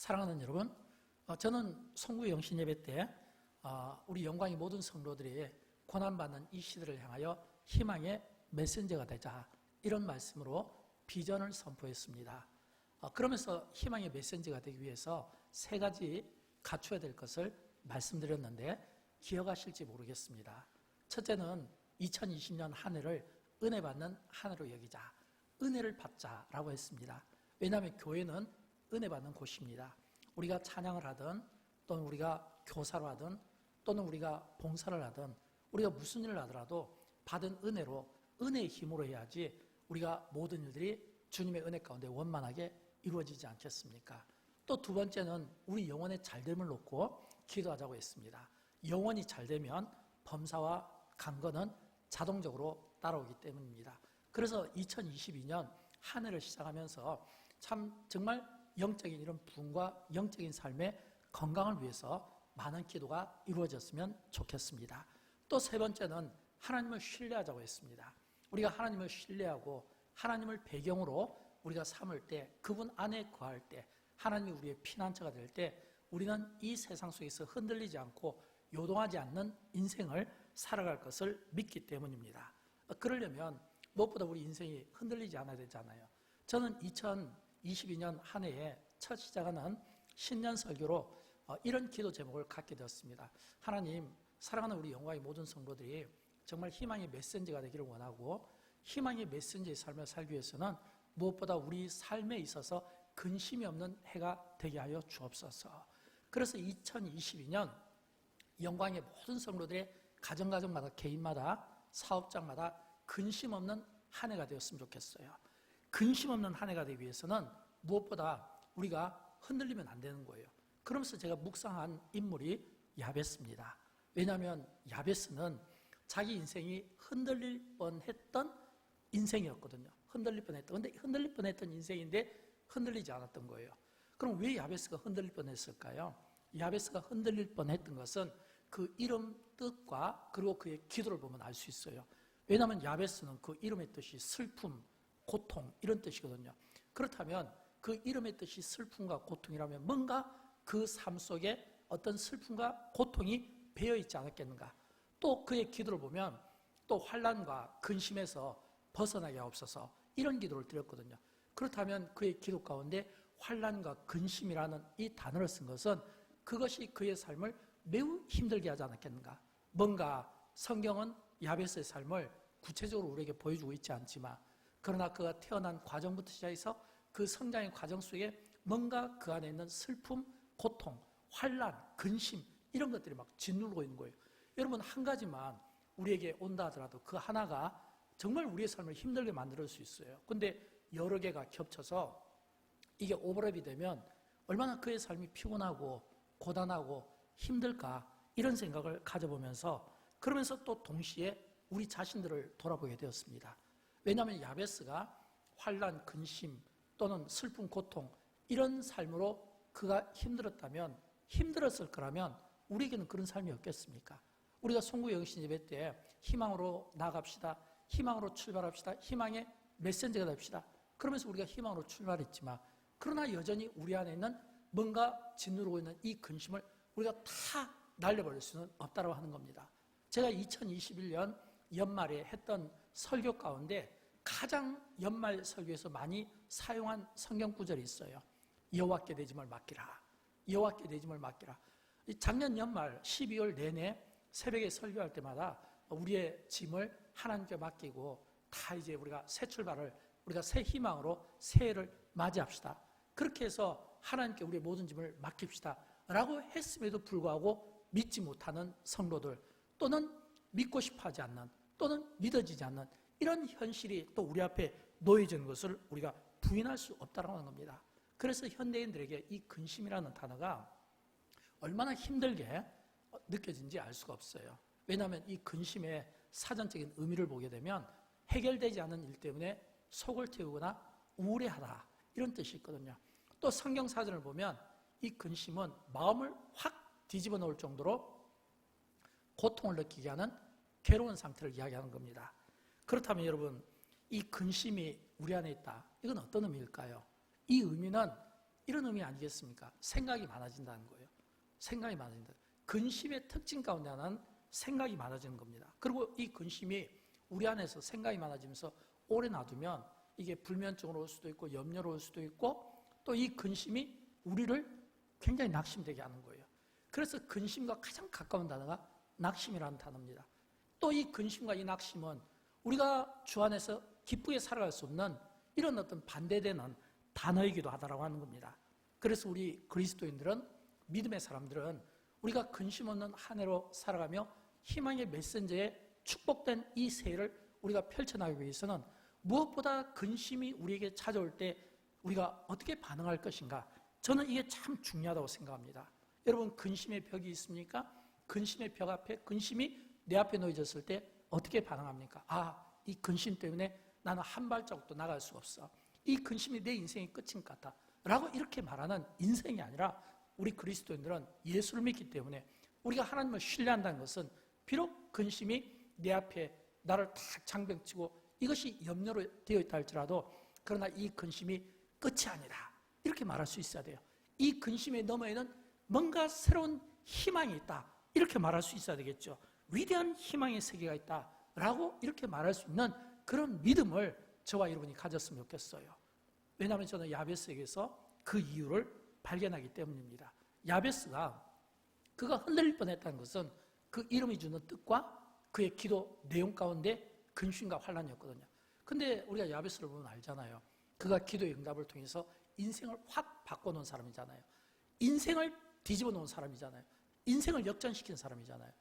사랑하는 여러분, 저는 송구의 영신 예배 때 우리 영광의 모든 성도들이 고난받는 이 시대를 향하여 희망의 메신저가 되자, 이런 말씀으로 비전을 선포했습니다. 그러면서 희망의 메신저가 되기 위해서 세 가지 갖춰야 될 것을 말씀드렸는데 기억하실지 모르겠습니다. 첫째는 2020년 한 해를 은혜 받는 한 해로 여기자, 은혜를 받자라고 했습니다. 왜냐하면 교회는 은혜 받는 곳입니다. 우리가 찬양을 하든 또는 우리가 교사를 하든 또는 우리가 봉사를 하든 우리가 무슨 일을 하더라도 받은 은혜로, 은혜의 힘으로 해야지 우리가 모든 일들이 주님의 은혜 가운데 원만하게 이루어지지 않겠습니까? 또 두 번째는 우리 영혼의 잘됨을 놓고 기도하자고 했습니다. 영혼이 잘되면 범사와 강건은 자동적으로 따라오기 때문입니다. 그래서 2022년 한 해를 시작하면서 참 정말 영적인 이런 부흥과 영적인 삶의 건강을 위해서 많은 기도가 이루어졌으면 좋겠습니다. 또 세 번째는 하나님을 신뢰하자고 했습니다. 우리가 하나님을 신뢰하고 하나님을 배경으로 우리가 삼을 때, 그분 안에 거할 때, 하나님이 우리의 피난처가 될 때 우리는 이 세상 속에서 흔들리지 않고 요동하지 않는 인생을 살아갈 것을 믿기 때문입니다. 그러려면 무엇보다 우리 인생이 흔들리지 않아야 되잖아요. 저는 2022년 한 해에 첫 시작하는 신년 설교로 이런 기도 제목을 갖게 되었습니다. 하나님, 사랑하는 우리 영광의 모든 성도들이 정말 희망의 메신저가 되기를 원하고, 희망의 메신저의 삶을 살기 위해서는 무엇보다 우리 삶에 있어서 근심이 없는 해가 되게 하여 주옵소서. 그래서 2022년 영광의 모든 성도들의 가정마다, 개인마다, 사업장마다 근심 없는 한 해가 되었으면 좋겠어요. 근심 없는 한 해가 되기 위해서는 무엇보다 우리가 흔들리면 안 되는 거예요. 그러면서 제가 묵상한 인물이 야베스입니다. 왜냐하면 야베스는 자기 인생이 흔들릴 뻔했던 인생이었거든요. 흔들릴 뻔했던, 근데 흔들릴 뻔했던 인생인데 흔들리지 않았던 거예요. 그럼 왜 야베스가 흔들릴 뻔했을까요? 야베스가 흔들릴 뻔했던 것은 그 이름 뜻과 그리고 그의 기도를 보면 알 수 있어요. 왜냐하면 야베스는 그 이름의 뜻이 슬픔, 고통, 이런 뜻이거든요. 그렇다면 그 이름의 뜻이 슬픔과 고통이라면 뭔가 그 삶 속에 어떤 슬픔과 고통이 배어있지 않았겠는가. 또 그의 기도를 보면 또 환난과 근심에서 벗어나게 하옵소서, 이런 기도를 드렸거든요. 그렇다면 그의 기도 가운데 환난과 근심이라는 이 단어를 쓴 것은 그것이 그의 삶을 매우 힘들게 하지 않았겠는가. 뭔가 성경은 야베스의 삶을 구체적으로 우리에게 보여주고 있지 않지만, 그러나 그가 태어난 과정부터 시작해서 그 성장의 과정 속에 뭔가 그 안에 있는 슬픔, 고통, 환난, 근심, 이런 것들이 막 짓누르고 있는 거예요. 여러분, 한 가지만 우리에게 온다 하더라도 그 하나가 정말 우리의 삶을 힘들게 만들 수 있어요. 근데 여러 개가 겹쳐서 이게 오버랩이 되면 얼마나 그의 삶이 피곤하고 고단하고 힘들까, 이런 생각을 가져보면서, 그러면서 또 동시에 우리 자신들을 돌아보게 되었습니다. 왜냐하면 야베스가 환난, 근심 또는 슬픔, 고통, 이런 삶으로 그가 힘들었을 거라면 우리에게는 그런 삶이 없겠습니까? 우리가 송구 영신 예배 때 희망으로 나갑시다, 희망으로 출발합시다, 희망의 메신저가 됩시다, 그러면서 우리가 희망으로 출발했지만, 그러나 여전히 우리 안에 있는 뭔가 짓누르고 있는 이 근심을 우리가 다 날려버릴 수는 없다고 하는 겁니다. 제가 2021년 연말에 했던 설교 가운데 가장 연말 설교에서 많이 사용한 성경 구절이 있어요. 여호와께 내 짐을 맡기라, 여호와께 내 짐을 맡기라. 작년 연말 12월 내내 새벽에 설교할 때마다 우리의 짐을 하나님께 맡기고 다 이제 우리가 새 출발을, 우리가 새 희망으로 새해를 맞이합시다, 그렇게 해서 하나님께 우리의 모든 짐을 맡깁시다 라고 했음에도 불구하고 믿지 못하는 성도들, 또는 믿고 싶어하지 않는, 또는 믿어지지 않는 이런 현실이 또 우리 앞에 놓여지는 것을 우리가 부인할 수 없다고 하는 겁니다. 그래서 현대인들에게 이 근심이라는 단어가 얼마나 힘들게 느껴진지 알 수가 없어요. 왜냐하면 이 근심의 사전적인 의미를 보게 되면 해결되지 않은 일 때문에 속을 태우거나 우울해하다, 이런 뜻이 있거든요. 또 성경 사전을 보면 이 근심은 마음을 확 뒤집어 놓을 정도로 고통을 느끼게 하는 괴로운 상태를 이야기하는 겁니다. 그렇다면 여러분, 이 근심이 우리 안에 있다, 이건 어떤 의미일까요? 이 의미는 이런 의미 아니겠습니까? 생각이 많아진다는 거예요. 생각이 많아진다. 근심의 특징 가운데 하나는 생각이 많아지는 겁니다. 그리고 이 근심이 우리 안에서 생각이 많아지면서 오래 놔두면 이게 불면증으로 올 수도 있고 염려로 올 수도 있고 또 이 근심이 우리를 굉장히 낙심되게 하는 거예요. 그래서 근심과 가장 가까운 단어가 낙심이라는 단어입니다. 또 이 근심과 이 낙심은 우리가 주 안에서 기쁘게 살아갈 수 없는 이런 어떤 반대되는 단어이기도 하다라고 하는 겁니다. 그래서 우리 그리스도인들은, 믿음의 사람들은 우리가 근심 없는 한 해로 살아가며 희망의 메신저에 축복된 이 새해를 우리가 펼쳐나가기 위해서는 무엇보다 근심이 우리에게 찾아올 때 우리가 어떻게 반응할 것인가, 저는 이게 참 중요하다고 생각합니다. 여러분, 근심의 벽이 있습니까? 근심의 벽 앞에, 근심이 내 앞에 놓여졌을 때 어떻게 반응합니까? 이 근심 때문에 나는 한 발자국도 나갈 수가 없어. 이 근심이 내 인생의 끝인 것 같다 라고 이렇게 말하는 인생이 아니라, 우리 그리스도인들은 예수를 믿기 때문에 우리가 하나님을 신뢰한다는 것은 비록 근심이 내 앞에 나를 탁 장병치고 이것이 염려로 되어 있다 할지라도, 그러나 이 근심이 끝이 아니다 이렇게 말할 수 있어야 돼요. 이 근심의 너머에는 뭔가 새로운 희망이 있다 이렇게 말할 수 있어야 되겠죠. 위대한 희망의 세계가 있다 라고 이렇게 말할 수 있는 그런 믿음을 저와 여러분이 가졌으면 좋겠어요. 왜냐하면 저는 야베스에게서 그 이유를 발견하기 때문입니다. 야베스가 그가 흔들릴 뻔했다는 것은 그 이름이 주는 뜻과 그의 기도 내용 가운데 근심과 환란이었거든요. 근데 우리가 야베스를 보면 알잖아요. 그가 기도의 응답을 통해서 인생을 확 바꿔놓은 사람이잖아요. 인생을 뒤집어 놓은 사람이잖아요. 인생을 역전시킨 사람이잖아요.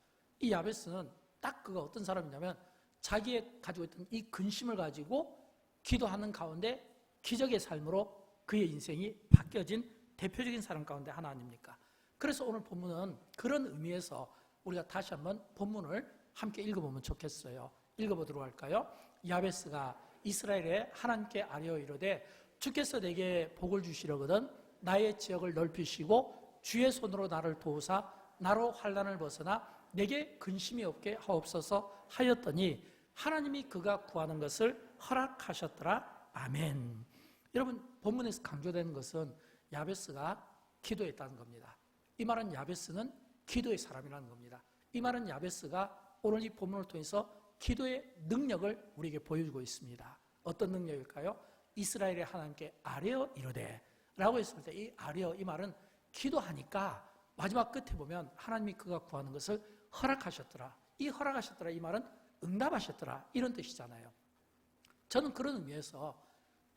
이 야베스는 딱 그가 어떤 사람이냐면, 자기의 가지고 있던 이 근심을 가지고 기도하는 가운데 기적의 삶으로 그의 인생이 바뀌어진 대표적인 사람 가운데 하나 아닙니까? 그래서 오늘 본문은 그런 의미에서 우리가 다시 한번 본문을 함께 읽어보면 좋겠어요. 읽어보도록 할까요? 야베스가 이스라엘에 하나님께 아뢰어 이르되, 주께서 내게 복을 주시려거든 나의 지역을 넓히시고 주의 손으로 나를 도우사 나로 환난을 벗어나 내게 근심이 없게 하옵소서 하였더니 하나님이 그가 구하는 것을 허락하셨더라. 아멘. 여러분, 본문에서 강조되는 것은 야베스가 기도했다는 겁니다. 이 말은 야베스는 기도의 사람이라는 겁니다. 이 말은 야베스가 오늘 이 본문을 통해서 기도의 능력을 우리에게 보여주고 있습니다. 어떤 능력일까요? 이스라엘의 하나님께 아뢰어 이르되 라고 했을 때, 이 아뢰어, 이 말은 기도하니까 마지막 끝에 보면 하나님이 그가 구하는 것을 허락하셨더라. 이 허락하셨더라, 이 말은 응답하셨더라 이런 뜻이잖아요. 저는 그런 의미에서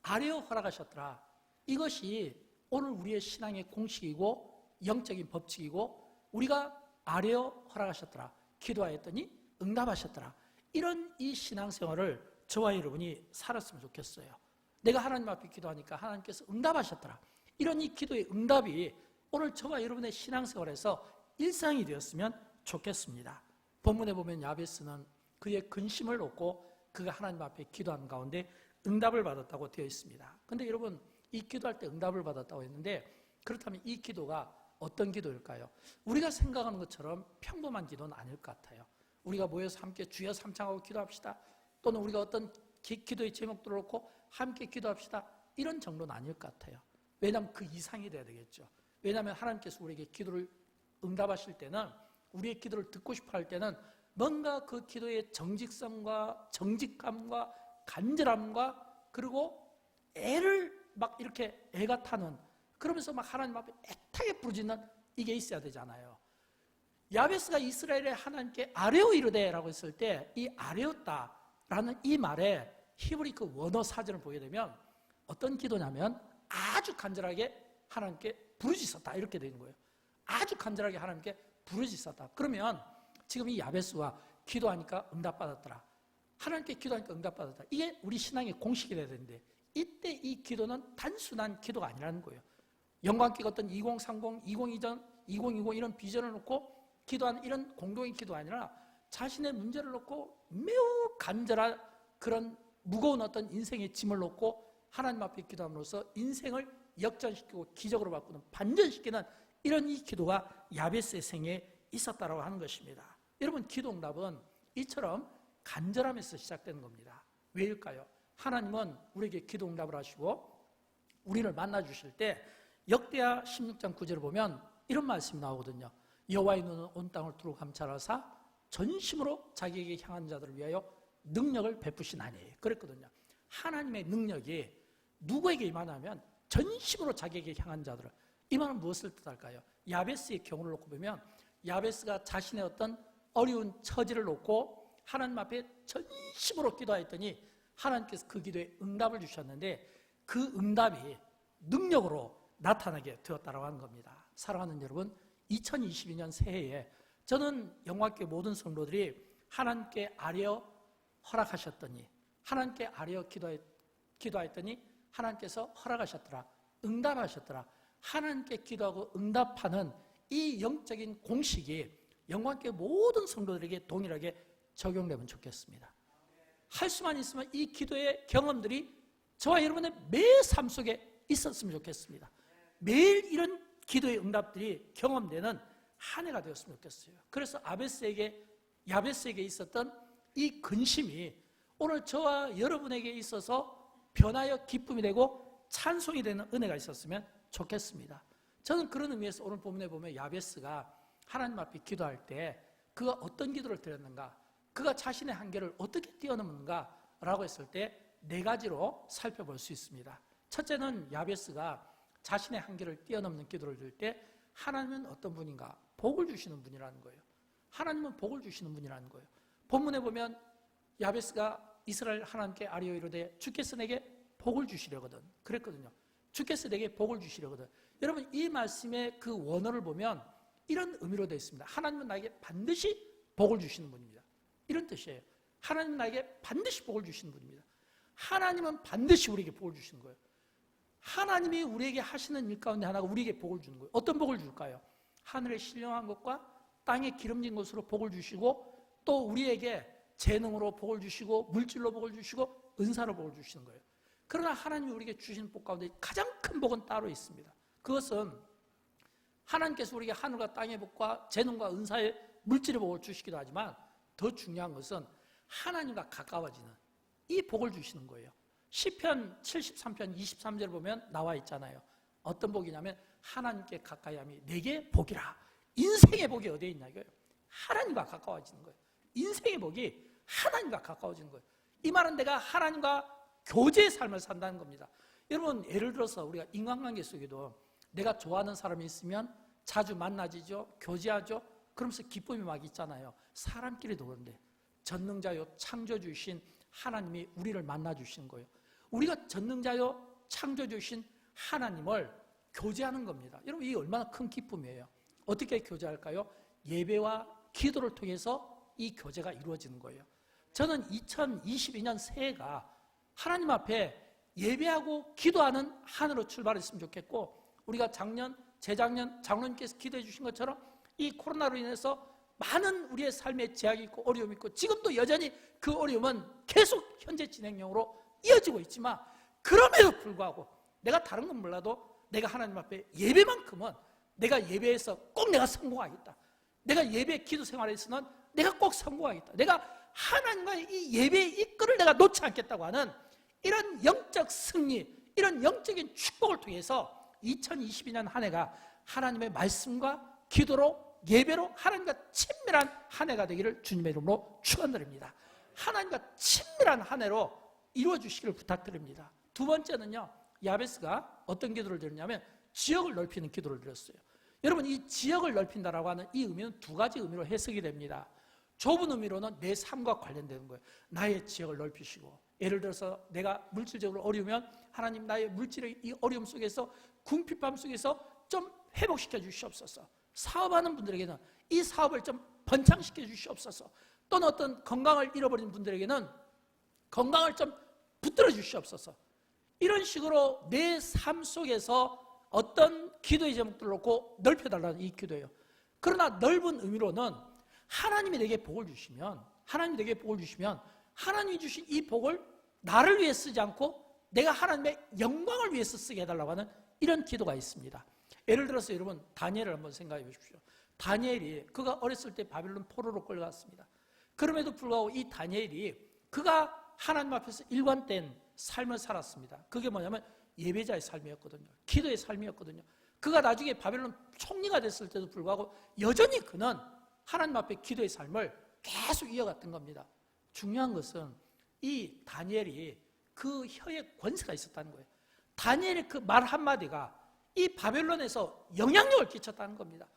아뢰어 허락하셨더라, 이것이 오늘 우리의 신앙의 공식이고 영적인 법칙이고, 우리가 아뢰어 허락하셨더라, 기도하였더니 응답하셨더라, 이런 이 신앙생활을 저와 여러분이 살았으면 좋겠어요. 내가 하나님 앞에 기도하니까 하나님께서 응답하셨더라, 이런 이 기도의 응답이 오늘 저와 여러분의 신앙생활에서 일상이 되었으면 좋겠습니다. 본문에 보면 야베스는 그의 근심을 놓고 그가 하나님 앞에 기도하는 가운데 응답을 받았다고 되어 있습니다. 그런데 여러분, 이 기도할 때 응답을 받았다고 했는데, 그렇다면 이 기도가 어떤 기도일까요? 우리가 생각하는 것처럼 평범한 기도는 아닐 것 같아요. 우리가 모여서 함께 주여 삼창하고 기도합시다, 또는 우리가 어떤 기도의 제목들을 놓고 함께 기도합시다, 이런 정도는 아닐 것 같아요. 왜냐하면 그 이상이 돼야 되겠죠. 왜냐하면 하나님께서 우리에게 기도를 응답하실 때는, 우리의 기도를 듣고 싶어 할 때는 뭔가 그 기도의 정직성과 정직함과 간절함과, 그리고 애를 막 이렇게 애가 타는, 그러면서 막 하나님 앞에 애타게 부르짖는 이게 있어야 되잖아요. 야베스가 이스라엘의 하나님께 아뢰어 이르되 라고 했을 때, 이 아뢰었다라는 이 말에 히브리 그 원어 사전을 보게 되면 어떤 기도냐면, 아주 간절하게 하나님께 부르짖었다 이렇게 되는 거예요. 아주 간절하게 하나님께 부르짖었다. 그러면 지금 이 야베스가 기도하니까 응답받았더라, 하나님께 기도하니까 응답받았다, 이게 우리 신앙의 공식이 돼야 되는데, 이때 이 기도는 단순한 기도가 아니라는 거예요. 영광기가 어떤 2030, 2020, 2020 이런 비전을 놓고 기도하는 이런 공동의 기도가 아니라, 자신의 문제를 놓고 매우 간절한 그런 무거운 어떤 인생의 짐을 놓고 하나님 앞에 기도함으로써 인생을 역전시키고 기적으로 바꾸는, 반전시키는 이런 이 기도가 야베스의 생애에 있었다고 하는 것입니다. 여러분, 기도 응답은 이처럼 간절함에서 시작되는 겁니다. 왜일까요? 하나님은 우리에게 기도 응답을 하시고 우리를 만나 주실 때 역대하 16장 9절을 보면 이런 말씀이 나오거든요. 여호와의 눈은 온 땅을 두루 감찰하사 전심으로 자기에게 향한 자들을 위하여 능력을 베푸시나니 그랬거든요. 하나님의 능력이 누구에게 임하냐면 전심으로 자기에게 향한 자들을. 이 말은 무엇을 뜻할까요? 야베스의 경우를 놓고 보면 야베스가 자신의 어떤 어려운 처지를 놓고 하나님 앞에 전심으로 기도했더니 하나님께서 그 기도에 응답을 주셨는데 그 응답이 능력으로 나타나게 되었다고 하는 겁니다. 사랑하는 여러분, 2022년 새해에 저는 영광교회 모든 성도들이 하나님께 아뢰어 허락하셨더니 하나님께 아뢰어 기도했더니 하나님께서 허락하셨더라, 응답하셨더라. 하나님께 기도하고 응답하는 이 영적인 공식이 영광교회 모든 성도들에게 동일하게 적용되면 좋겠습니다. 할 수만 있으면 이 기도의 경험들이 저와 여러분의 매 삶 속에 있었으면 좋겠습니다. 매일 이런 기도의 응답들이 경험되는 한 해가 되었으면 좋겠어요. 그래서 야베스에게 있었던 이 근심이 오늘 저와 여러분에게 있어서 변하여 기쁨이 되고 찬송이 되는 은혜가 있었으면 좋겠습니다. 저는 그런 의미에서 오늘 본문에 보면 야베스가 하나님 앞에 기도할 때 그가 어떤 기도를 드렸는가, 그가 자신의 한계를 어떻게 뛰어넘는가 라고 했을 때 네 가지로 살펴볼 수 있습니다. 첫째는 야베스가 자신의 한계를 뛰어넘는 기도를 드릴 때 하나님은 어떤 분인가? 복을 주시는 분이라는 거예요. 하나님은 복을 주시는 분이라는 거예요. 본문에 보면 야베스가 이스라엘 하나님께 아뢰어 이르되 주께서 내게 복을 주시려거든 그랬거든요. 주께서 내게 복을 주시려거든. 여러분, 이 말씀의 그 원어를 보면 이런 의미로 되어 있습니다. 하나님은 나에게 반드시 복을 주시는 분입니다. 이런 뜻이에요. 하나님은 나에게 반드시 복을 주시는 분입니다. 하나님은 반드시 우리에게 복을 주시는 거예요. 하나님이 우리에게 하시는 일 가운데 하나가 우리에게 복을 주는 거예요. 어떤 복을 줄까요? 하늘의 신령한 것과 땅에 기름진 것으로 복을 주시고 또 우리에게 재능으로 복을 주시고 물질로 복을 주시고 은사로 복을 주시는 거예요. 그러나 하나님이 우리에게 주시는 복 가운데 가장 큰 복은 따로 있습니다. 그것은 하나님께서 우리에게 하늘과 땅의 복과 재능과 은사의 물질의 복을 주시기도 하지만 더 중요한 것은 하나님과 가까워지는 이 복을 주시는 거예요. 시편 73편 23절 보면 나와 있잖아요. 어떤 복이냐면 하나님께 가까이함이 내게 복이라. 인생의 복이 어디에 있냐 이거예요. 하나님과 가까워지는 거예요. 인생의 복이 하나님과 가까워지는 거예요. 이 말은 내가 하나님과 교제의 삶을 산다는 겁니다. 여러분, 예를 들어서 우리가 인간관계 속에도 내가 좋아하는 사람이 있으면 자주 만나지죠, 교제하죠. 그러면서 기쁨이 막 있잖아요. 사람끼리도 그런데 전능자요 창조주신 하나님이 우리를 만나주시는 거예요. 우리가 전능자요 창조주신 하나님을 교제하는 겁니다. 여러분, 이게 얼마나 큰 기쁨이에요. 어떻게 교제할까요? 예배와 기도를 통해서 이 교제가 이루어지는 거예요. 저는 2022년 새해가 하나님 앞에 예배하고 기도하는 한 해로 출발했으면 좋겠고, 우리가 재작년 장로님께서 기도해 주신 것처럼 이 코로나로 인해서 많은 우리의 삶에 제약이 있고 어려움이 있고 지금도 여전히 그 어려움은 계속 현재 진행형으로 이어지고 있지만, 그럼에도 불구하고 내가 다른 건 몰라도 내가 하나님 앞에 예배만큼은 내가 예배에서 꼭 내가 성공하겠다. 내가 예배 기도 생활에서는 내가 꼭 성공하겠다. 내가 하나님과의 이 예배의 이끌을 내가 놓지 않겠다고 하는 이런 영적 승리, 이런 영적인 축복을 통해서 2022년 한 해가 하나님의 말씀과 기도로 예배로 하나님과 친밀한 한 해가 되기를 주님의 이름으로 축원드립니다. 하나님과 친밀한 한 해로 이루어 주시기를 부탁드립니다. 두 번째는요, 야베스가 어떤 기도를 드렸냐면 지역을 넓히는 기도를 드렸어요. 여러분, 이 지역을 넓힌다라고 하는 이 의미는 두 가지 의미로 해석이 됩니다. 좁은 의미로는 내 삶과 관련되는 거예요. 나의 지역을 넓히시고, 예를 들어서 내가 물질적으로 어려우면 하나님 나의 물질의 이 어려움 속에서 궁핍함 속에서 좀 회복시켜 주시옵소서. 사업하는 분들에게는 이 사업을 좀 번창시켜 주시옵소서. 또는 어떤 건강을 잃어버린 분들에게는 건강을 좀 붙들어 주시옵소서. 이런 식으로 내 삶 속에서 어떤 기도의 제목들을 놓고 넓혀달라는 이 기도예요. 그러나 넓은 의미로는 하나님이 내게 복을 주시면 하나님이 주신 이 복을 나를 위해 쓰지 않고 내가 하나님의 영광을 위해서 쓰게 해달라고 하는 이런 기도가 있습니다. 예를 들어서 여러분, 다니엘을 한번 생각해 보십시오. 다니엘이 그가 어렸을 때 바빌론 포로로 끌려갔습니다. 그럼에도 불구하고 이 다니엘이 그가 하나님 앞에서 일관된 삶을 살았습니다. 그게 뭐냐면 예배자의 삶이었거든요. 기도의 삶이었거든요. 그가 나중에 바벨론 총리가 됐을 때도 불구하고 여전히 그는 하나님 앞에 기도의 삶을 계속 이어갔던 겁니다. 중요한 것은 이 다니엘이 그 혀에 권세가 있었다는 거예요. 다니엘의 그 말 한마디가 이 바벨론에서 영향력을 끼쳤다는 겁니다.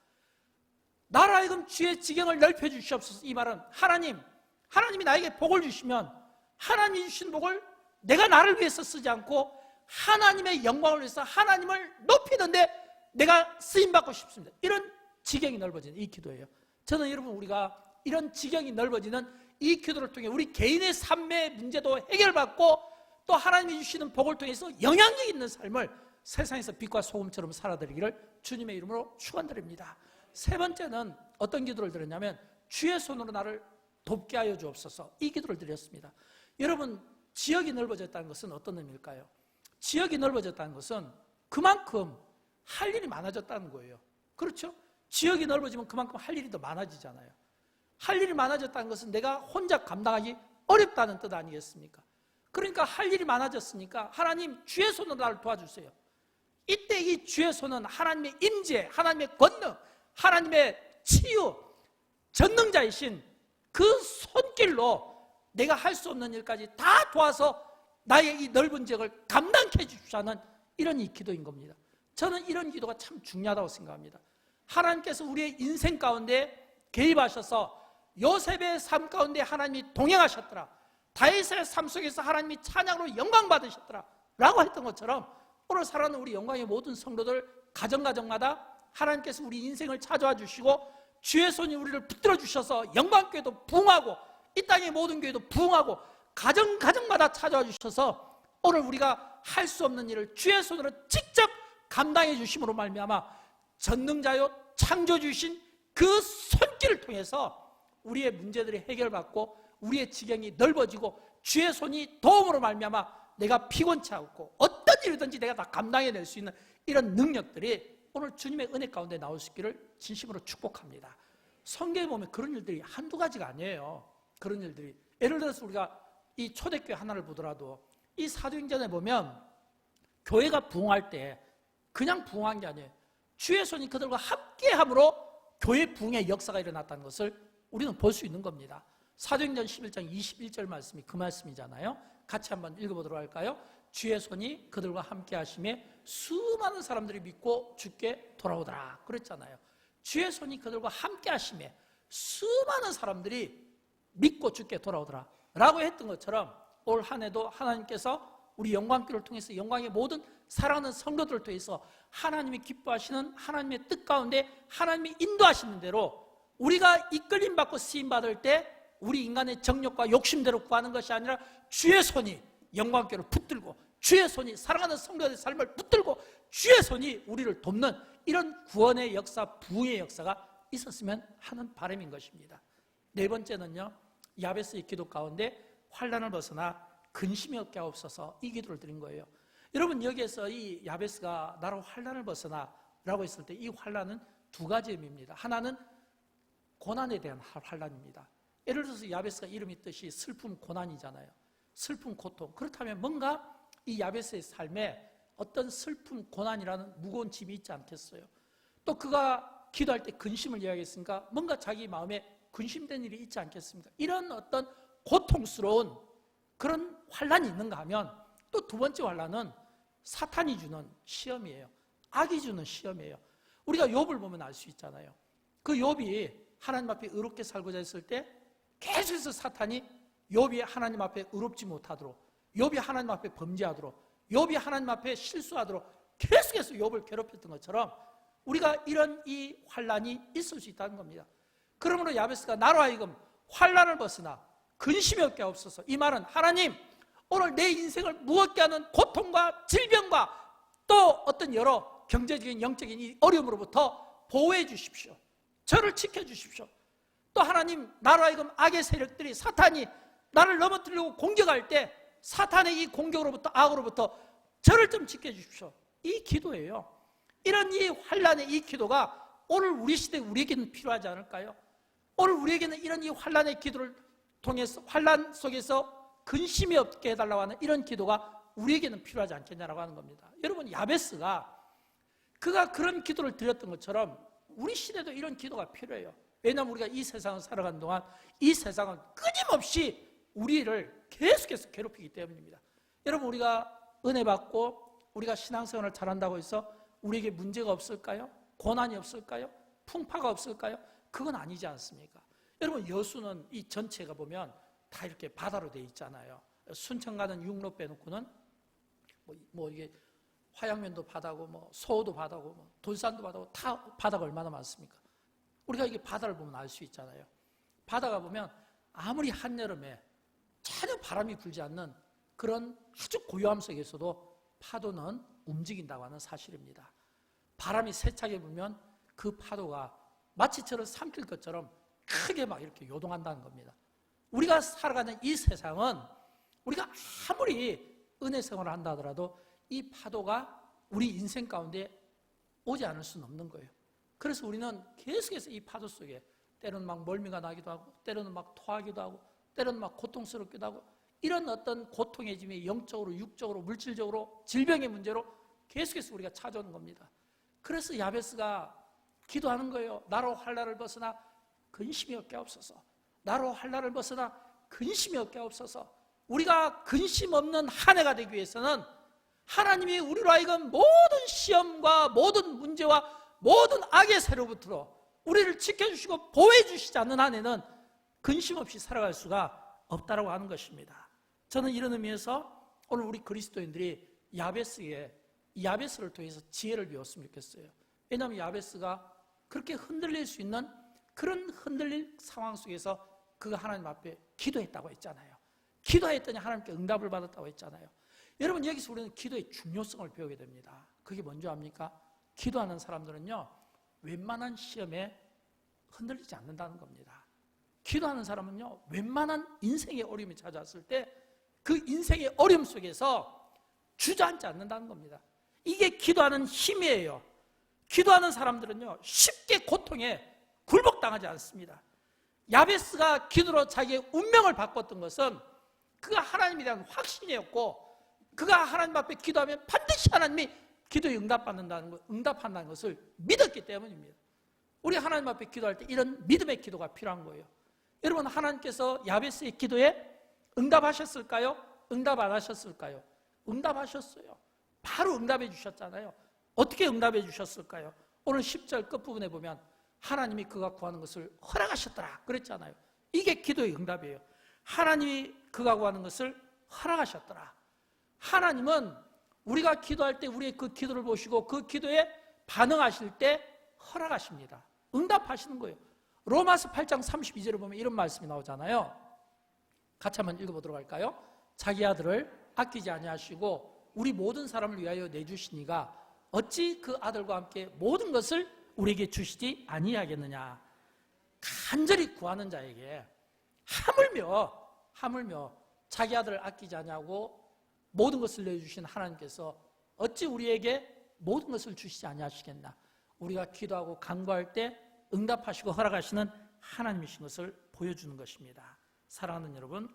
나로 하여금 주의 지경을 넓혀주시옵소서. 이 말은 하나님이 나에게 복을 주시면 하나님이 주신 복을 내가 나를 위해서 쓰지 않고 하나님의 영광을 위해서 하나님을 높이는데 내가 쓰임받고 싶습니다. 이런 지경이 넓어지는 이 기도예요. 저는 여러분, 우리가 이런 지경이 넓어지는 이 기도를 통해 우리 개인의 삶의 문제도 해결받고 또 하나님이 주시는 복을 통해서 영향력 있는 삶을 세상에서 빛과 소금처럼 살아드리기를 주님의 이름으로 축원드립니다. 세 번째는 어떤 기도를 드렸냐면 주의 손으로 나를 돕게 하여 주옵소서. 이 기도를 드렸습니다. 여러분, 지역이 넓어졌다는 것은 어떤 의미일까요? 지역이 넓어졌다는 것은 그만큼 할 일이 많아졌다는 거예요. 그렇죠? 지역이 넓어지면 그만큼 할 일이 더 많아지잖아요. 할 일이 많아졌다는 것은 내가 혼자 감당하기 어렵다는 뜻 아니겠습니까? 그러니까 할 일이 많아졌으니까 하나님 주의 손으로 나를 도와주세요. 이때 이 주의 손은 하나님의 임재, 하나님의 권능, 하나님의 치유, 전능자이신 그 손길로 내가 할 수 없는 일까지 다 도와서 나의 이 넓은 지역을 감당해 주시자는 이런 이 기도인 겁니다. 저는 이런 기도가 참 중요하다고 생각합니다. 하나님께서 우리의 인생 가운데 개입하셔서 요셉의 삶 가운데 하나님이 동행하셨더라, 다윗의 삶 속에서 하나님이 찬양으로 영광 받으셨더라 라고 했던 것처럼 오늘 살아가는 우리 영광의 모든 성도들 가정가정마다 하나님께서 우리 인생을 찾아와 주시고 주의 손이 우리를 붙들어 주셔서 영광교회도 부흥하고 이 땅의 모든 교회도 부흥하고 가정가정마다 찾아와 주셔서 오늘 우리가 할 수 없는 일을 주의 손으로 직접 감당해 주심으로 말미암아 전능자요 창조주신 그 손길을 통해서 우리의 문제들이 해결받고 우리의 지경이 넓어지고 주의 손이 도움으로 말미암아 내가 피곤치 않고 어떤 일이든지 내가 다 감당해낼 수 있는 이런 능력들이 오늘 주님의 은혜 가운데 나올 수 있기를 진심으로 축복합니다. 성경에 보면 그런 일들이 한두 가지가 아니에요. 그런 일들이, 예를 들어서 우리가 이 초대교회 하나를 보더라도 이 사도행전에 보면 교회가 부흥할 때 그냥 부흥한 게 아니에요. 주의 손이 그들과 함께함으로 교회 부흥의 역사가 일어났다는 것을 우리는 볼 수 있는 겁니다. 사도행전 11장 21절 말씀이 그 말씀이잖아요. 같이 한번 읽어보도록 할까요? 주의 손이 그들과 함께 하심에 수많은 사람들이 믿고 주께 돌아오더라 그랬잖아요. 주의 손이 그들과 함께 하심에 수많은 사람들이 믿고 주께 돌아오더라 라고 했던 것처럼 올 한 해도 하나님께서 우리 영광교를 통해서 영광의 모든 사랑하는 성도들을 통해서 하나님이 기뻐하시는 하나님의 뜻 가운데 하나님이 인도하시는 대로 우리가 이끌림 받고 쓰임 받을 때 우리 인간의 정욕과 욕심대로 구하는 것이 아니라 주의 손이 영광교를 붙들고 주의 손이 사랑하는 성도들의 삶을 붙들고 주의 손이 우리를 돕는 이런 구원의 역사, 부흥의 역사가 있었으면 하는 바람인 것입니다. 네 번째는요, 야베스의 기도 가운데 환난을 벗어나 근심이 없게 하옵소서, 이 기도를 드린 거예요. 여러분, 여기에서 이 야베스가 나로 환난을 벗어나 라고 했을 때 이 환난은 두 가지 의미입니다. 하나는 고난에 대한 환난입니다. 예를 들어서 야베스가 이름이 뜻이 슬픔, 고난이잖아요. 슬픔, 고통. 그렇다면 뭔가 이 야베스의 삶에 어떤 슬픔, 고난이라는 무거운 짐이 있지 않겠어요? 또 그가 기도할 때 근심을 이야기했으니까 뭔가 자기 마음에 근심된 일이 있지 않겠습니까? 이런 어떤 고통스러운 그런 환난이 있는가 하면 또 두 번째 환난은 사탄이 주는 시험이에요. 악이 주는 시험이에요. 우리가 욥을 보면 알 수 있잖아요. 그 욥이 하나님 앞에 의롭게 살고자 했을 때 계속해서 사탄이 욥이 하나님 앞에 의롭지 못하도록, 욥이 하나님 앞에 범죄하도록, 욥이 하나님 앞에 실수하도록 계속해서 욥을 괴롭혔던 것처럼 우리가 이런 이 환난이 있을 수 있다는 겁니다. 그러므로 야베스가 나로 하여금 환난을 벗어나 근심이 없게 하옵소서. 이 말은 하나님, 오늘 내 인생을 무겁게 하는 고통과 질병과 또 어떤 여러 경제적인 영적인 이 어려움으로부터 보호해 주십시오. 저를 지켜주십시오. 또 하나님, 나로 하여금 악의 세력들이, 사탄이 나를 넘어뜨리려고 공격할 때 사탄의 이 공격으로부터, 악으로부터 저를 좀 지켜주십시오. 이 기도예요. 이런 이 환난의 이 기도가 오늘 우리 시대 우리에게는 필요하지 않을까요? 오늘 우리에게는 이런 이 환난의 기도를 통해서, 환난 속에서 근심이 없게 해달라고 하는 이런 기도가 우리에게는 필요하지 않겠냐라고 하는 겁니다. 여러분, 야베스가 그가 그런 기도를 드렸던 것처럼 우리 시대도 이런 기도가 필요해요. 왜냐하면 우리가 이 세상을 살아가는 동안 이 세상은 끊임없이 우리를 계속해서 괴롭히기 때문입니다. 여러분, 우리가 은혜 받고 우리가 신앙생활을 잘한다고 해서 우리에게 문제가 없을까요? 고난이 없을까요? 풍파가 없을까요? 그건 아니지 않습니까? 여러분, 여수는 이 전체가 보면 다 이렇게 바다로 되어 있잖아요. 순천 가는 육로 빼놓고는 이게 화양면도 바다고 서호도 바다고 돌산도 바다고 다 바다가 얼마나 많습니까? 우리가 이게 바다를 보면 알 수 있잖아요. 바다가 보면 아무리 한여름에 전혀 바람이 불지 않는 그런 아주 고요함 속에서도 파도는 움직인다고 하는 사실입니다. 바람이 세차게 불면 그 파도가 마치 저를 삼킬 것처럼 크게 막 이렇게 요동한다는 겁니다. 우리가 살아가는 이 세상은 우리가 아무리 은혜 생활을 한다 하더라도 이 파도가 우리 인생 가운데 오지 않을 수는 없는 거예요. 그래서 우리는 계속해서 이 파도 속에 때로는 막 멀미가 나기도 하고 때로는 막 토하기도 하고 때로는 막 고통스럽기도 하고 이런 어떤 고통의 짐이 영적으로 육적으로 물질적으로 질병의 문제로 계속해서 우리가 찾아오는 겁니다. 그래서 야베스가 기도하는 거예요. 나로 환난을 벗어나 근심이 없게 하옵소서. 나로 환난을 벗어나 근심이 없게 하옵소서. 우리가 근심 없는 한 해가 되기 위해서는 하나님이 우리로 하여금 모든 시험과 모든 문제와 모든 악의 세로부터 우리를 지켜주시고 보호해 주시지 않는 한 해는 근심 없이 살아갈 수가 없다라고 하는 것입니다. 저는 이런 의미에서 오늘 우리 그리스도인들이 야베스를 통해서 지혜를 배웠으면 좋겠어요. 왜냐하면 야베스가 그렇게 흔들릴 수 있는 그런 흔들릴 상황 속에서 그가 하나님 앞에 기도했다고 했잖아요. 기도했더니 하나님께 응답을 받았다고 했잖아요. 여러분, 여기서 우리는 기도의 중요성을 배우게 됩니다. 그게 뭔지 압니까? 기도하는 사람들은요, 웬만한 시험에 흔들리지 않는다는 겁니다. 기도하는 사람은요, 웬만한 인생의 어려움이 찾아왔을 때 그 인생의 어려움 속에서 주저앉지 않는다는 겁니다. 이게 기도하는 힘이에요. 기도하는 사람들은요, 쉽게 고통에 굴복당하지 않습니다. 야베스가 기도로 자기의 운명을 바꿨던 것은 그가 하나님에 대한 확신이었고, 그가 하나님 앞에 기도하면 반드시 하나님이 기도에 응답한다는 것을 믿었기 때문입니다. 우리 하나님 앞에 기도할 때 이런 믿음의 기도가 필요한 거예요. 여러분, 하나님께서 야베스의 기도에 응답하셨을까요? 응답 안 하셨을까요? 응답하셨어요. 바로 응답해 주셨잖아요. 어떻게 응답해 주셨을까요? 오늘 10절 끝부분에 보면 하나님이 그가 구하는 것을 허락하셨더라 그랬잖아요. 이게 기도의 응답이에요. 하나님이 그가 구하는 것을 허락하셨더라. 하나님은 우리가 기도할 때 우리의 그 기도를 보시고 그 기도에 반응하실 때 허락하십니다. 응답하시는 거예요. 로마서 8장 32절에 보면 이런 말씀이 나오잖아요. 같이 한번 읽어보도록 할까요? 자기 아들을 아끼지 아니하시고 우리 모든 사람을 위하여 내주시니가 어찌 그 아들과 함께 모든 것을 우리에게 주시지 아니하겠느냐. 간절히 구하는 자에게 하물며 자기 아들을 아끼지 아니하고 모든 것을 내주신 하나님께서 어찌 우리에게 모든 것을 주시지 아니하시겠나. 우리가 기도하고 간구할 때 응답하시고 허락하시는 하나님이신 것을 보여주는 것입니다. 사랑하는 여러분,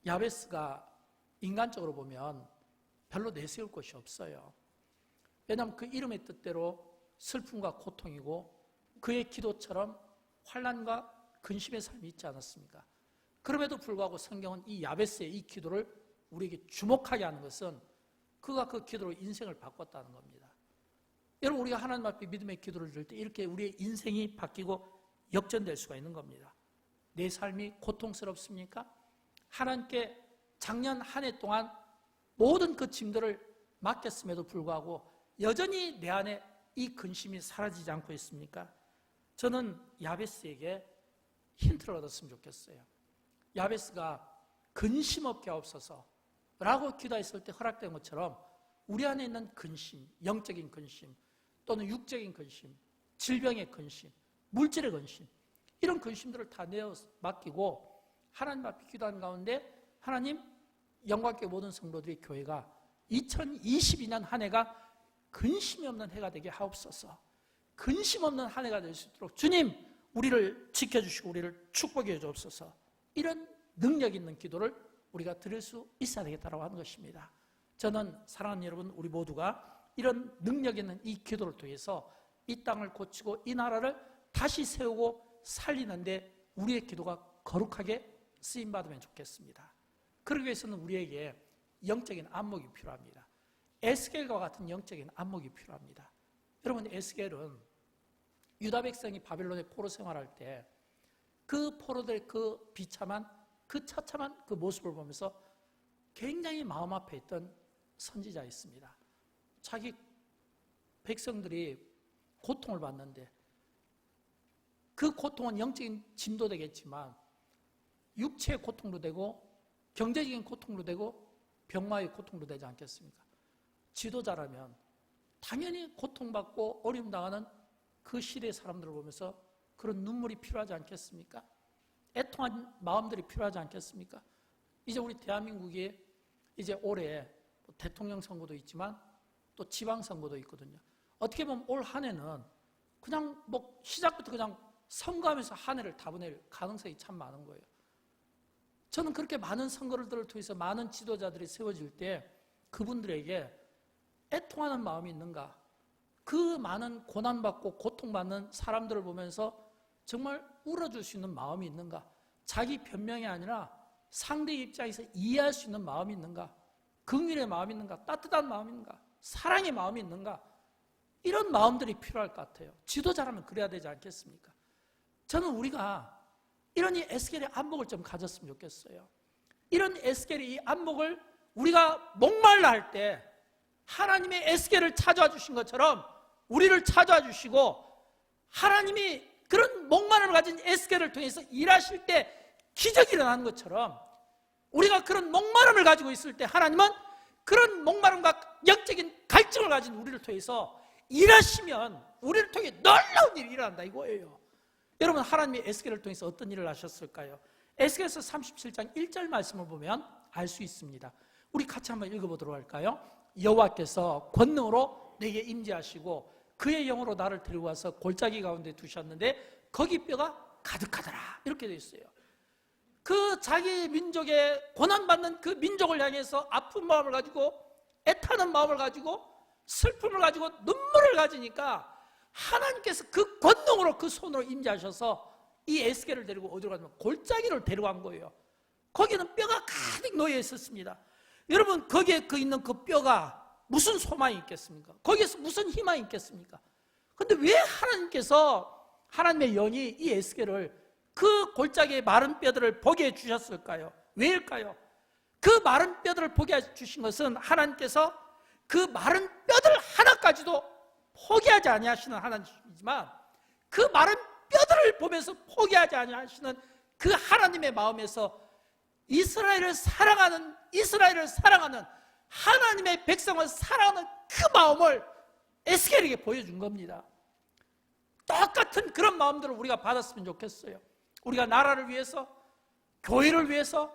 야베스가 인간적으로 보면 별로 내세울 것이 없어요. 왜냐하면 그 이름의 뜻대로 슬픔과 고통이고 그의 기도처럼 환난과 근심의 삶이 있지 않았습니까? 그럼에도 불구하고 성경은 이 야베스의 이 기도를 우리에게 주목하게 하는 것은 그가 그 기도로 인생을 바꿨다는 겁니다. 여러분, 우리가 하나님 앞에 믿음의 기도를 드릴 때 이렇게 우리의 인생이 바뀌고 역전될 수가 있는 겁니다. 내 삶이 고통스럽습니까? 하나님께 작년 한 해 동안 모든 그 짐들을 맡겼음에도 불구하고 여전히 내 안에 이 근심이 사라지지 않고 있습니까? 저는 야베스에게 힌트를 얻었으면 좋겠어요. 야베스가 근심 없게 하옵소서 라고 기도했을 때 허락된 것처럼 우리 안에 있는 근심, 영적인 근심 또는 육적인 근심, 질병의 근심, 물질의 근심, 이런 근심들을 다 내어 맡기고 하나님 앞에 기도하는 가운데 하나님, 영광교회 모든 성도들의 교회가 2022년 한 해가 근심이 없는 해가 되게 하옵소서. 근심 없는 한 해가 될 수 있도록 주님, 우리를 지켜주시고 우리를 축복해 주옵소서. 이런 능력 있는 기도를 우리가 드릴 수 있어야 되겠다고 하는 것입니다. 저는 사랑하는 여러분, 우리 모두가 이런 능력 있는 이 기도를 통해서 이 땅을 고치고 이 나라를 다시 세우고 살리는데 우리의 기도가 거룩하게 쓰임받으면 좋겠습니다. 그러기 위해서는 우리에게 영적인 안목이 필요합니다. 에스겔과 같은 영적인 안목이 필요합니다. 여러분, 에스겔은 유다 백성이 바벨론의 포로 생활할 때 그 포로들의 그 비참한, 그 처참한 그 모습을 보면서 굉장히 마음 앞에 있던 선지자였습니다. 자기 백성들이 고통을 받는데 그 고통은 영적인 짐도 되겠지만 육체의 고통도 되고 경제적인 고통도 되고 병마의 고통도 되지 않겠습니까? 지도자라면 당연히 고통받고 어려움 당하는 그 시대의 사람들을 보면서 그런 눈물이 필요하지 않겠습니까? 애통한 마음들이 필요하지 않겠습니까? 이제 우리 대한민국이 이제 올해 대통령 선거도 있지만 또 지방선거도 있거든요. 어떻게 보면 올 한 해는 그냥 뭐 시작부터 그냥 선거하면서 한 해를 다 보낼 가능성이 참 많은 거예요. 저는 그렇게 많은 선거들을 통해서 많은 지도자들이 세워질 때 그분들에게 애통하는 마음이 있는가? 그 많은 고난받고 고통받는 사람들을 보면서 정말 울어줄 수 있는 마음이 있는가? 자기 변명이 아니라 상대의 입장에서 이해할 수 있는 마음이 있는가? 긍휼의 마음이 있는가? 따뜻한 마음이 있는가? 사랑의 마음이 있는가? 이런 마음들이 필요할 것 같아요. 지도자라면 그래야 되지 않겠습니까? 저는 우리가 이런 이 에스겔의 안목을 좀 가졌으면 좋겠어요. 이런 에스겔의 이 안목을 우리가 목말라 할 때 하나님의 에스겔을 찾아와 주신 것처럼 우리를 찾아와 주시고 하나님이 그런 목마름을 가진 에스겔을 통해서 일하실 때 기적이 일어나는 것처럼 우리가 그런 목마름을 가지고 있을 때 하나님은 그런 목마름과 영적인 갈증을 가진 우리를 통해서 일하시면 우리를 통해 놀라운 일이 일어난다 이거예요. 여러분, 하나님이 에스겔을 통해서 어떤 일을 하셨을까요? 에스겔서 37장 1절 말씀을 보면 알 수 있습니다. 우리 같이 한번 읽어보도록 할까요? 여호와께서 권능으로 내게 임재하시고 그의 영으로 나를 데리고 와서 골짜기 가운데 두셨는데 거기 뼈가 가득하더라 이렇게 되어 있어요. 그 자기 민족의 고난받는 그 민족을 향해서 아픈 마음을 가지고 애타는 마음을 가지고 슬픔을 가지고 눈물을 가지니까 하나님께서 그 권능으로 그 손으로 임재하셔서 이 에스겔을 데리고 어디로 가냐면 골짜기를 데려간 거예요. 거기는 뼈가 가득 놓여 있었습니다. 여러분, 거기에 있는 그 뼈가 무슨 소망이 있겠습니까? 거기에서 무슨 희망이 있겠습니까? 그런데 왜 하나님께서 하나님의 영이 이 에스겔을 그 골짜기의 마른 뼈들을 보게 해주셨을까요? 왜일까요? 그 마른 뼈들을 보게 해주신 것은 하나님께서 그 마른 뼈들 하나까지도 포기하지 아니하시는 하나님이지만 그 마른 뼈들을 보면서 포기하지 아니하시는 그 하나님의 마음에서 이스라엘을 사랑하는 하나님의 백성을 사랑하는 그 마음을 에스겔에게 보여준 겁니다. 똑같은 그런 마음들을 우리가 받았으면 좋겠어요. 우리가 나라를 위해서, 교회를 위해서,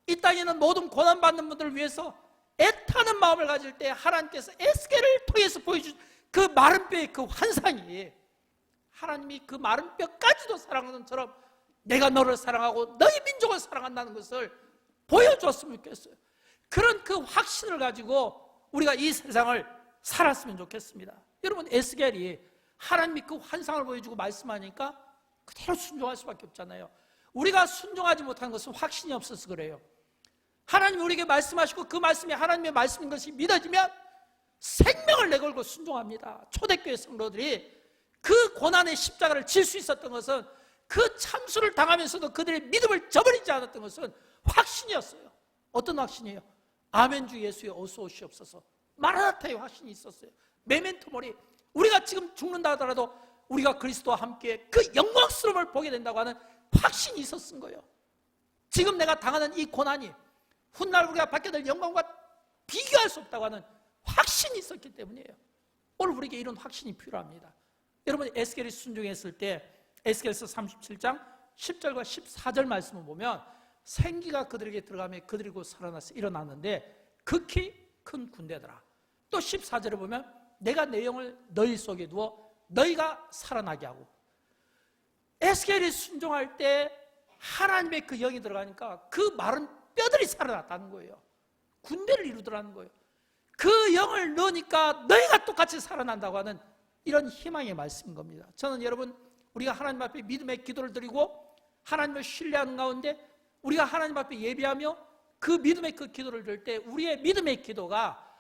이 땅에 있는 모든 고난받는 분들을 위해서 애타는 마음을 가질 때 하나님께서 에스겔을 통해서 보여준 그 마른 뼈의 그 환상이 하나님이 그 마른 뼈까지도 사랑하는 것처럼 내가 너를 사랑하고 너희 민족을 사랑한다는 것을 보여줬으면 좋겠어요. 그런 그 확신을 가지고 우리가 이 세상을 살았으면 좋겠습니다. 여러분, 에스겔이 하나님이 그 환상을 보여주고 말씀하니까 그대로 순종할 수밖에 없잖아요. 우리가 순종하지 못하는 것은 확신이 없어서 그래요. 하나님이 우리에게 말씀하시고 그 말씀이 하나님의 말씀인 것이 믿어지면 생명을 내걸고 순종합니다. 초대교회 성도들이 그 고난의 십자가를 질 수 있었던 것은 그 참수를 당하면서도 그들의 믿음을 저버리지 않았던 것은 확신이었어요. 어떤 확신이에요? 아멘 주 예수여 어서 오시옵소서. 마라나타의 확신이 있었어요. 메멘토 모리, 우리가 지금 죽는다 하더라도 우리가 그리스도와 함께 그 영광스러움을 보게 된다고 하는 확신이 있었은 거예요. 지금 내가 당하는 이 고난이 훗날 우리가 받게 될 영광과 비교할 수 없다고 하는 확신이 있었기 때문이에요. 오늘 우리에게 이런 확신이 필요합니다. 여러분, 에스겔이 순종했을 때 에스겔서 37장 10절과 14절 말씀을 보면 생기가 그들에게 들어가며 그들이 곧 살아나서 일어났는데 극히 큰 군대더라. 또 14절에 보면 내가 내 영을 너희 속에 두어 너희가 살아나게 하고, 에스겔이 순종할 때 하나님의 그 영이 들어가니까 그 마른 뼈들이 살아났다는 거예요. 군대를 이루더라는 거예요. 그 영을 넣으니까 너희가 똑같이 살아난다고 하는 이런 희망의 말씀인 겁니다. 저는 여러분, 우리가 하나님 앞에 믿음의 기도를 드리고 하나님을 신뢰하는 가운데 우리가 하나님 앞에 예비하며 그 믿음의 그 기도를 드릴 때 우리의 믿음의 기도가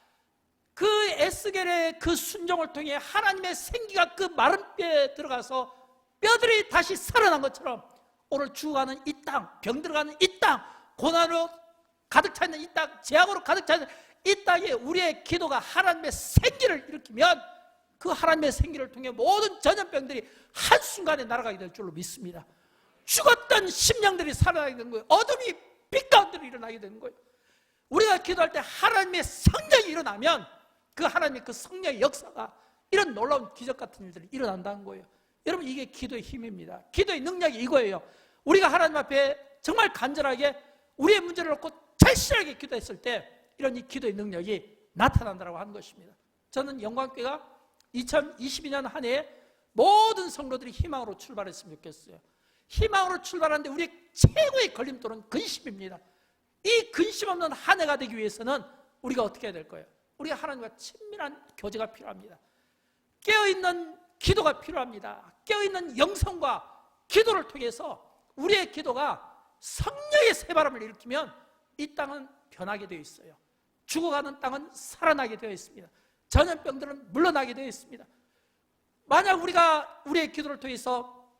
그 에스겔의 그 순종을 통해 하나님의 생기가 그 마른 뼈에 들어가서 뼈들이 다시 살아난 것처럼 오늘 죽어가는 이 땅, 병들어가는 이 땅, 고난으로 가득 차 있는 이 땅, 재앙으로 가득 차 있는 이 땅에 우리의 기도가 하나님의 생기를 일으키면 그 하나님의 생기를 통해 모든 전염병들이 한순간에 날아가게 될 줄로 믿습니다. 죽었던 심령들이 살아나게 되는 거예요. 어둠이 빛 가운데로 일어나게 되는 거예요. 우리가 기도할 때 하나님의 성령이 일어나면 그 하나님의 그 성령의 역사가 이런 놀라운 기적 같은 일들이 일어난다는 거예요. 여러분, 이게 기도의 힘입니다. 기도의 능력이 이거예요. 우리가 하나님 앞에 정말 간절하게 우리의 문제를 놓고 절실하게 기도했을 때 이런 이 기도의 능력이 나타난다고 하는 것입니다. 저는 영광교회가 2022년 한 해에 모든 성도들이 희망으로 출발했으면 좋겠어요. 희망으로 출발하는데 우리의 최고의 걸림돌은 근심입니다. 이 근심 없는 한 해가 되기 위해서는 우리가 어떻게 해야 될 거예요? 우리가 하나님과 친밀한 교제가 필요합니다. 깨어있는 기도가 필요합니다. 깨어있는 영성과 기도를 통해서 우리의 기도가 성령의 새바람을 일으키면 이 땅은 변하게 되어 있어요. 죽어가는 땅은 살아나게 되어 있습니다. 전염병들은 물러나게 되어 있습니다. 만약 우리가 우리의 기도를 통해서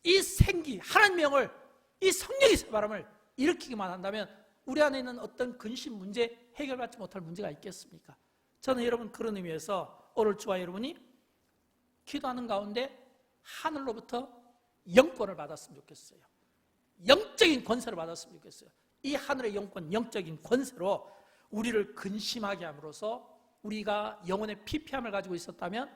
이 생기, 하나님의 영을, 이 성령의 새바람을 일으키기만 한다면 우리 안에 있는 어떤 근심 문제, 해결받지 못할 문제가 있겠습니까? 저는 여러분, 그런 의미에서 오늘 저와 여러분이 기도하는 가운데 하늘로부터 영권을 받았으면 좋겠어요. 영적인 권세를 받았으면 좋겠어요. 이 하늘의 영권, 영적인 권세로 우리를 근심하게 함으로써 우리가 영혼의 피폐함을 가지고 있었다면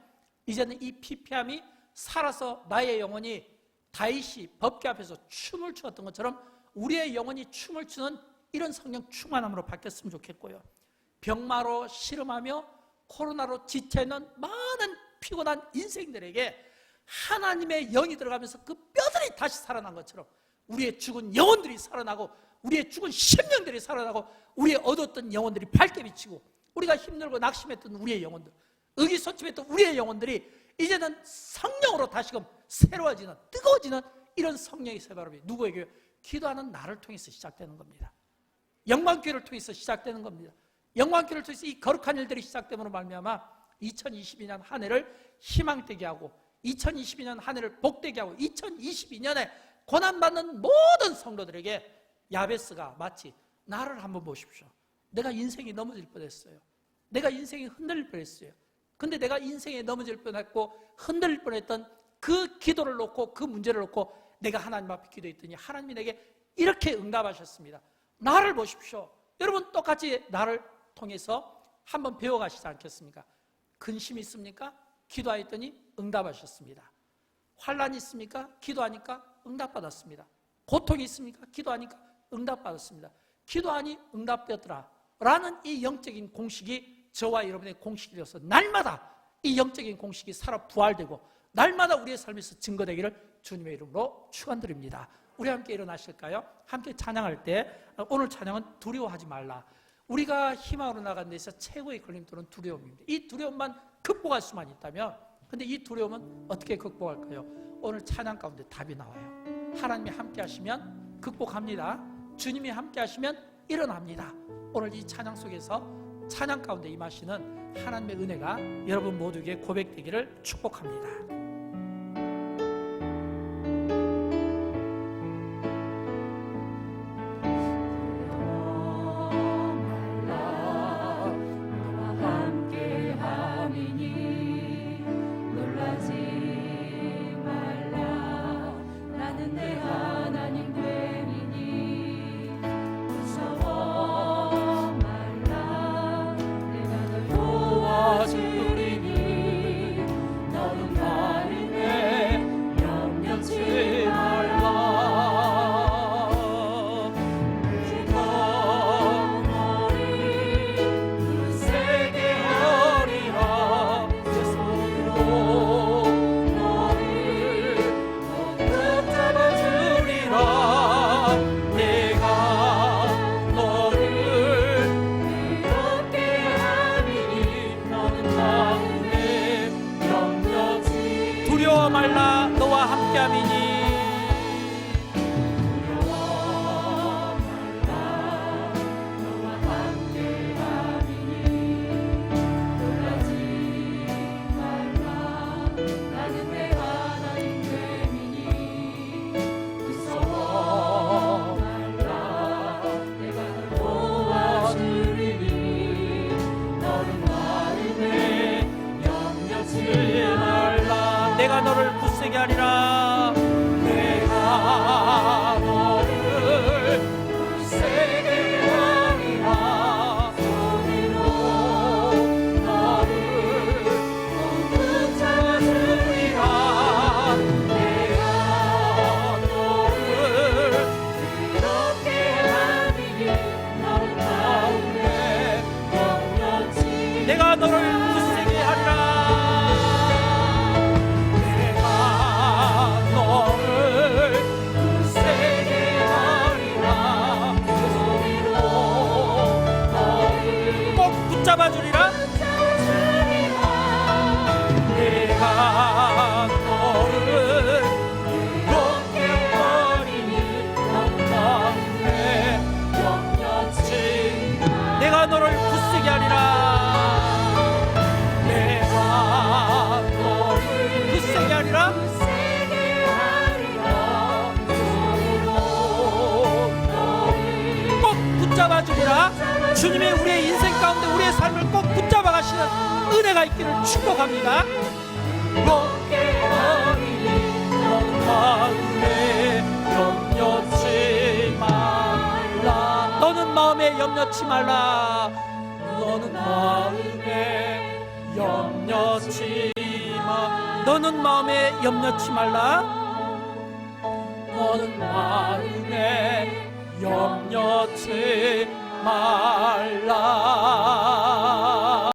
이제는 이 피폐함이 살아서 나의 영혼이 다윗이 법궤 앞에서 춤을 추었던 것처럼 우리의 영혼이 춤을 추는 이런 성령 충만함으로 바뀌었으면 좋겠고요. 병마로 씨름하며 코로나로 지쳐있는 많은 피곤한 인생들에게 하나님의 영이 들어가면서 그 뼈들이 다시 살아난 것처럼 우리의 죽은 영혼들이 살아나고 우리의 죽은 심령들이 살아나고 우리의 얻었던 영혼들이 밝게 비치고 우리가 힘들고 낙심했던 우리의 영혼들, 의기소침했던 우리의 영혼들이 이제는 성령으로 다시금 새로워지는, 뜨거워지는 이런 성령의 새바람이 누구에게요? 기도하는 나를 통해서 시작되는 겁니다. 영광교회를 통해서 시작되는 겁니다. 영광교회를 통해서 이 거룩한 일들이 시작됨으로 말미암아 2022년 한 해를 희망되게 하고 2022년 한 해를 복되게 하고 2022년에 고난받는 모든 성도들에게 야베스가 마치 나를 한번 보십시오. 내가 인생이 넘어질 뻔했어요. 내가 인생이 흔들릴 뻔했어요. 근데 내가 인생에 넘어질 뻔했고 흔들릴 뻔했던 그 기도를 놓고 그 문제를 놓고 내가 하나님 앞에 기도했더니 하나님이 내게 이렇게 응답하셨습니다. 나를 보십시오. 여러분, 똑같이 나를 통해서 한번 배워가시지 않겠습니까? 근심이 있습니까? 기도하였더니 응답하셨습니다. 환난이 있습니까? 기도하니까 응답받았습니다. 고통이 있습니까? 기도하니까 응답받았습니다. 기도하니 응답되었더라 라는 이 영적인 공식이 저와 여러분의 공식이 되어서 날마다 이 영적인 공식이 살아 부활되고 날마다 우리의 삶에서 증거되기를 주님의 이름으로 축원드립니다. 우리 함께 일어나실까요? 함께 찬양할 때 오늘 찬양은 두려워하지 말라. 우리가 희망으로 나가는 데서 최고의 걸림돌은 두려움입니다. 이 두려움만 극복할 수만 있다면, 근데 이 두려움은 어떻게 극복할까요? 오늘 찬양 가운데 답이 나와요. 하나님이 함께 하시면 극복합니다. 주님이 함께 하시면 일어납니다. 오늘 이 찬양 속에서 찬양 가운데 임하시는 하나님의 은혜가 여러분 모두에게 고백되기를 축복합니다. 주리니 너는 두려워 말라 너와 함께함이니. 내가 너를 굳세게 하리라. 내가 너를 굳세게 하리라. 손으로 너를 붙잡아주리라. 내가 너를 그렇게 하리니 너는 마음에 영원치. 내가 너를 굳세게 하리라. 붙잡아주리라. 내가 너를 그렇게 하리니 영원히 영원치. 내가 너를 굳세게 하리라. 내가 너를 굳세게 하리라. 꼭 붙잡아주리라. 주님의 우리의 인생 가운데 우리의 삶을 꼭 붙잡아 가시는 은혜가 있기를 축복합니다. 그렇게 하리니 너는 마음에 염려치 말라. 너는 마음에 염려치 말라. 너는 마음에 염려치 마. 너는 마음에 염려치 말라. 너는 마음에 염려치 말라.